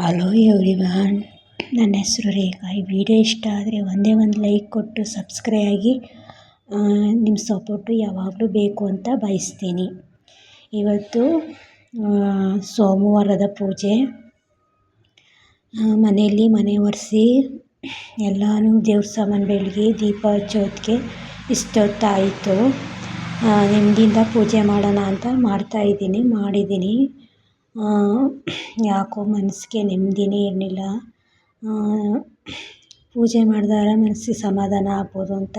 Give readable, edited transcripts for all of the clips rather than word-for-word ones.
Hello everyone, ನನ್ನ ಹೆಸರು ರೇಖಾ. ಈ ವಿಡಿಯೋ ಇಷ್ಟ ಆದರೆ ಒಂದೇ ಒಂದು ಲೈಕ್ ಕೊಟ್ಟು ಸಬ್ಸ್ಕ್ರೈಬ್ ಆಗಿ. ನಿಮ್ಮ ಸಪೋರ್ಟು ಯಾವಾಗಲೂ ಬೇಕು ಅಂತ ಬಯಸ್ತೀನಿ. ಇವತ್ತು ಸೋಮವಾರದ ಪೂಜೆ. ಮನೆಯಲ್ಲಿ ಮನೆ ಒರೆಸಿ ಎಲ್ಲನೂ ದೇವ್ರ ಸಾಮಾನು ಬೆಳಗಿ ದೀಪ ಹಚ್ಚೋದಕ್ಕೆ ಇಷ್ಟೊತ್ತಾಯಿತು. ನೆಮ್ಮದಿಯಿಂದ ಪೂಜೆ ಮಾಡೋಣ ಅಂತ ಮಾಡಿದ್ದೀನಿ. ಯಾಕೋ ಮನಸ್ಸಿಗೆ ನೆಮ್ಮದಿನೇ ಇರಲಿಲ್ಲ. ಪೂಜೆ ಮಾಡಿದಾಗ ಮನಸ್ಸಿಗೆ ಸಮಾಧಾನ ಆಗ್ಬೋದು ಅಂತ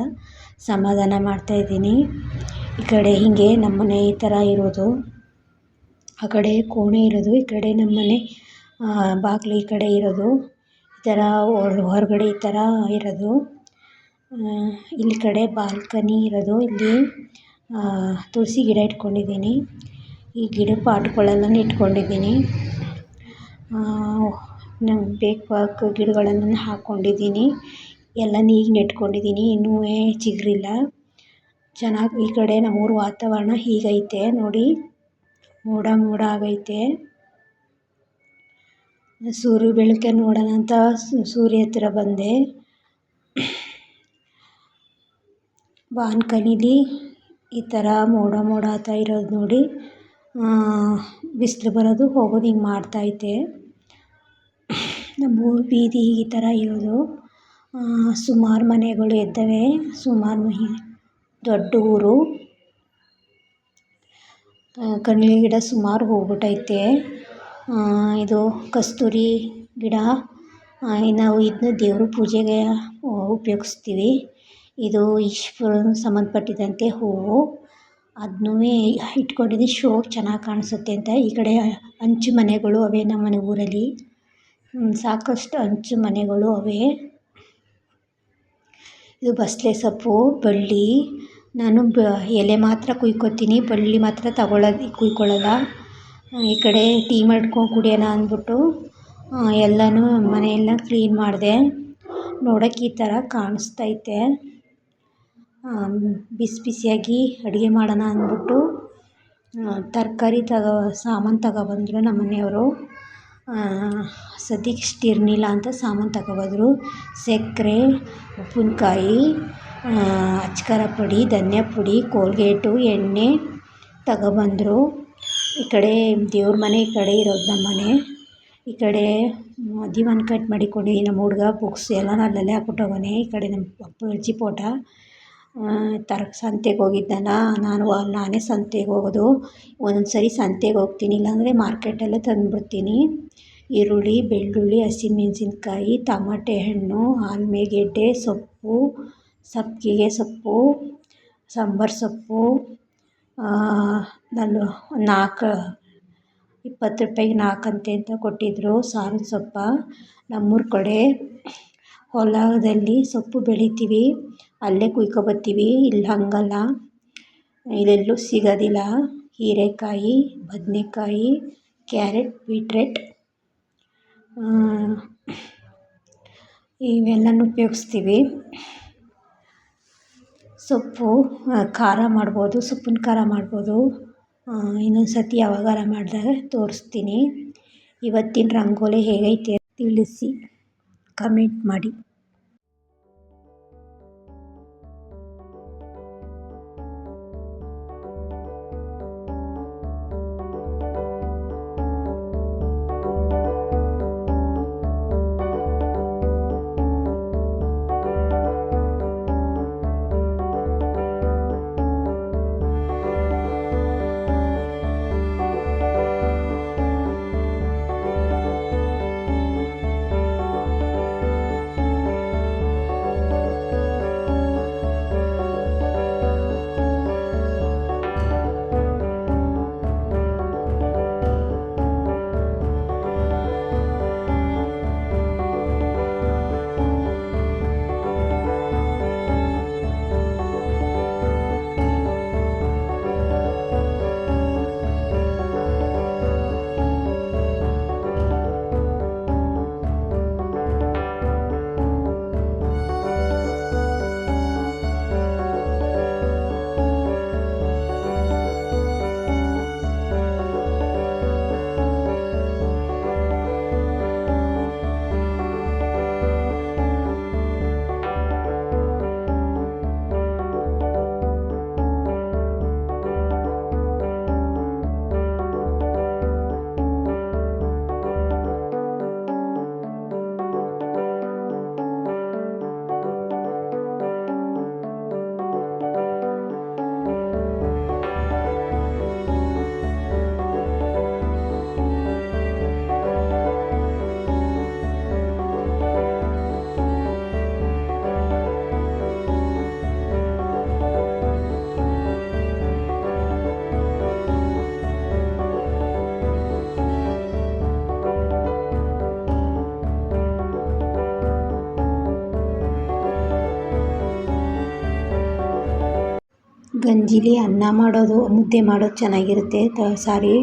ಸಮಾಧಾನ ಮಾಡ್ತಾಯಿದ್ದೀನಿ. ಈ ಕಡೆ ಹೀಗೆ ನಮ್ಮನೆ ಈ ಥರ ಇರೋದು, ಆ ಕಡೆ ಕೋಣೆ ಇರೋದು, ಈ ಕಡೆ ನಮ್ಮನೆ ಬಾಗಿಲು ಈ ಕಡೆ ಇರೋದು, ಈ ಥರ ಹೊರಗಡೆ ಈ ಥರ ಇರೋದು. ಇಲ್ಲಿ ಕಡೆ ಬಾಲ್ಕನಿ ಇರೋದು. ಇಲ್ಲಿ ತುಳಸಿ ಗಿಡ ಇಟ್ಕೊಂಡಿದ್ದೀನಿ. ಈ ಗಿಡ ಪಾಟ್ಗಳೆಲ್ಲನೂ ಇಟ್ಕೊಂಡಿದ್ದೀನಿ. ನಂಗೆ ಬೇಕು ಗಿಡಗಳನ್ನು ಹಾಕ್ಕೊಂಡಿದ್ದೀನಿ. ಎಲ್ಲನೂ ಈಗ ನೆಟ್ಕೊಂಡಿದ್ದೀನಿ. ಇನ್ನೂ ಚಿಗುರಿಲ್ಲ. ಚೆನ್ನಾಗಿ ಈ ಕಡೆ ನಮ್ಮೂರ ವಾತಾವರಣ ಹೀಗೈತೆ ನೋಡಿ. ಮೋಡ ಆಗೈತೆ. ಸೂರ್ಯ ಬೆಳಕೆ ನೋಡೋಣ ಅಂತ ಸೂರ್ಯ ಹತ್ರ ಬಂದೆ. ಬಾಲ್ಕನಿಲಿ ಈ ಥರ ಮೋಡ ಆತ ಇರೋದು ನೋಡಿ. ಬಿಸಿಲು ಬರೋದು ಹೋಗೋದು ಹಿಂಗೆ ಮಾಡ್ತೈತೆ. ನಮ್ಮ ಬೀದಿ ಈ ಥರ ಇರೋದು. ಸುಮಾರು ಮನೆಗಳು ಇದ್ದಾವೆ. ಸುಮಾರು ದೊಡ್ಡ ಊರು. ಕಣಿವೆ ಗಿಡ ಸುಮಾರು ಹೋಗ್ಬಿಟ್ಟೈತೆ. ಇದು ಕಸ್ತೂರಿ ಗಿಡ. ನಾವು ಇದನ್ನ ದೇವ್ರ ಪೂಜೆಗೆ ಉಪಯೋಗಿಸ್ತೀವಿ. ಇದು ಈಶ್ವರನಿಗೆ ಸಂಬಂಧಪಟ್ಟಿದಂತೆ ಹೂವು. ಅದನ್ನೂ ಇಟ್ಕೊಂಡಿದ್ದೀನಿ. ಶೋಗೆ ಚೆನ್ನಾಗಿ ಕಾಣಿಸುತ್ತೆ ಅಂತ. ಈ ಕಡೆ ಹಂಚು ಮನೆಗಳು ಅವೆ ನಮ್ಮನೆ ಊರಲ್ಲಿ. ಸಾಕಷ್ಟು ಹಂಚು ಮನೆಗಳು ಅವೆ. ಇದು ಬಸಳೆ ಸೊಪ್ಪು ಬಳ್ಳಿ. ನಾನು ಎಲೆ ಮಾತ್ರ ಕುಯ್ಕೊತೀನಿ, ಬಳ್ಳಿ ಮಾತ್ರ ಕುಯ್ಕೊಳ್ಳಲ್ಲ. ಈ ಕಡೆ ಟೀ ಮಾಡ್ಕೊಂಡು ಕುಡಿಯೋಣ ಅಂದ್ಬಿಟ್ಟು ಎಲ್ಲನೂ ಮನೆಯೆಲ್ಲ ಕ್ಲೀನ್ ಮಾಡಿದೆ. ನೋಡೋಕ್ಕೆ ಈ ಥರ ಕಾಣಿಸ್ತೈತೆ. ಬಿಸಿಯಾಗಿ ಅಡುಗೆ ಮಾಡೋಣ ಅಂದ್ಬಿಟ್ಟು ತರಕಾರಿ ಸಾಮಾನು ತಗೊಬಂದರು ನಮ್ಮ ಮನೆಯವರು. ಸದ್ಯಕ್ಕೆ ಇಷ್ಟು ಇರಲಿಲ್ಲ ಅಂತ ಸಾಮಾನು ತಗೊಬಂದರು. ಸಕ್ಕರೆ, ಉಪ್ಪಿನಕಾಯಿ, ಅಚ್ಕಾರ ಪುಡಿ, ಧನಿಯಾ ಪುಡಿ, ಕೋಲ್ಗೇಟು, ಎಣ್ಣೆ ತಗೊಬಂದರು. ಈ ಕಡೆ ದೇವ್ರ ಮನೆ ಈ ಕಡೆ ಇರೋದು ನಮ್ಮ ಮನೆ. ಈ ಕಡೆ ದಿವಾನ ಕಟ್ ಮಾಡಿಕೊಂಡಿದ್ದೀನಿ. ನಮ್ಮ ಹುಡುಗ ಬುಕ್ಸ್ ಎಲ್ಲನೂ ಅಲ್ಲಲ್ಲೇ ಹಾಕ್ಬಿಟ್ಟು ಹೋಗೋನೆ. ಈ ಕಡೆ ನಮ್ಮ ಅಜ್ಜಿ ಫೋಟ. ಸಂತೆಗೆ ಹೋಗಿದ್ದಲ್ಲ, ನಾನೇ ಸಂತೆಗೆ ಹೋಗೋದು. ಒಂದೊಂದು ಸರಿ ಸಂತೆಗೆ ಹೋಗ್ತೀನಿ, ಇಲ್ಲಾಂದರೆ ಮಾರ್ಕೆಟಲ್ಲೇ ತಂದುಬಿಡ್ತೀನಿ. ಈರುಳ್ಳಿ, ಬೆಳ್ಳುಳ್ಳಿ, ಹಸಿಮೆಣಸಿನ್ಕಾಯಿ, ಟಮಾಟೆ ಹಣ್ಣು, ಆಲೂಗೆಡ್ಡೆ, ಸೊಪ್ಪು, ಸಬ್ಬಸಿಗೆ ಸೊಪ್ಪು, ಸಾಂಬಾರು ಸೊಪ್ಪು. ನಾನು 20 ರೂಪಾಯಿಗೆ 4 ಅಂತ ಕೊಟ್ಟಿದ್ದರು. ಸಾರಿನ ಸೊಪ್ಪು. ನಮ್ಮೂರ ಕಡೆ ಹೊಲದಲ್ಲಿ ಸೊಪ್ಪು ಬೆಳಿತೀವಿ, ಅಲ್ಲೇ ಕುಯ್ಕೊಬತ್ತೀವಿ. ಇಲ್ಲಿ ಹಾಗಲ್ಲ, ಇಲ್ಲೆಲ್ಲೂ ಸಿಗೋದಿಲ್ಲ. ಹೀರೆಕಾಯಿ, ಬದನೆಕಾಯಿ, ಕ್ಯಾರೆಟ್, ಬೀಟ್ರೇಟ್ ಇವೆಲ್ಲನೂ ಉಪಯೋಗಿಸ್ತೀವಿ. ಸೊಪ್ಪು ಖಾರ ಮಾಡ್ಬೋದು, ಸೊಪ್ಪಿನ ಖಾರ ಮಾಡ್ಬೋದು. ಇನ್ನೊಂದು ಸರ್ತಿ ಯಾವಾಗಾರ ಮಾಡಿದಾಗ ತೋರಿಸ್ತೀನಿ. ಇವತ್ತಿನ ರಂಗೋಲಿ ಹೇಗೈತೆ ತಿಳಿಸಿ, ಕಮೆಂಟ್ ಮಾಡಿ. ಗಂಜಿಲಿ ಅನ್ನ ಮಾಡೋದು ಮುದ್ದೆ ಮಾಡೋದು ಚೆನ್ನಾಗಿರುತ್ತೆ ಸಾರಿ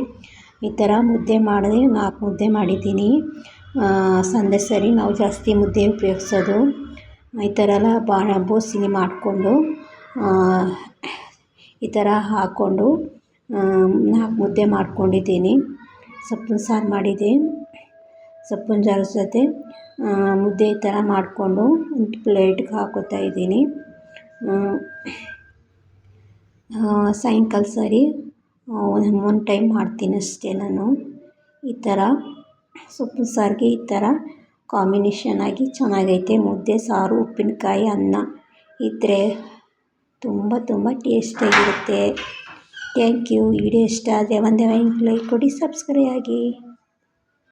ಈ ಥರ ಮುದ್ದೆ ಮಾಡಿದೆ 4 ಮುದ್ದೆ ಮಾಡಿದ್ದೀನಿ. ಸಂಡೆ ಸರಿ ನಾವು ಜಾಸ್ತಿ ಮುದ್ದೆ ಉಪಯೋಗಿಸೋದು. ಈ ಥರ ಎಲ್ಲ ಬೋಸಿನಿ ಮಾಡಿಕೊಂಡು ಈ ಥರ ಹಾಕ್ಕೊಂಡು 4 ಮುದ್ದೆ ಮಾಡ್ಕೊಂಡಿದ್ದೀನಿ. ಸೊಪ್ಪಿನ ಸಾರು ಮಾಡಿದ್ದೆ. ಸೊಪ್ಪಿನ ಸಾರು ಜೊತೆ ಮುದ್ದೆ ಈ ಥರ ಮಾಡಿಕೊಂಡು ಒಂದು ಪ್ಲೇಟ್ಗೆ ಹಾಕೋತಾ ಇದ್ದೀನಿ. ಸಾಯಂಕಾಲ ಸರಿ ಒಂದು ಟೈಮ್ ಮಾಡ್ತೀನಿ ಅಷ್ಟೇ ನಾನು. ಈ ಥರ ಸೊಪ್ಪಿನ ಸಾರಿಗೆ ಈ ಥರ ಕಾಂಬಿನೇಷನ್ ಆಗಿ ಚೆನ್ನಾಗೈತೆ. ಮುದ್ದೆ ಸಾರು ಉಪ್ಪಿನಕಾಯಿ ಅನ್ನ ಇದ್ದರೆ ತುಂಬ ಟೇಸ್ಟಿಯಾಗಿರುತ್ತೆ. Thank you. ವಿಡಿಯೋ ಇಷ್ಟ ಆದರೆ ಒಂದೇ ಲೈಕ್ ಕೊಡಿ, ಸಬ್ಸ್ಕ್ರೈಬ್ ಆಗಿ.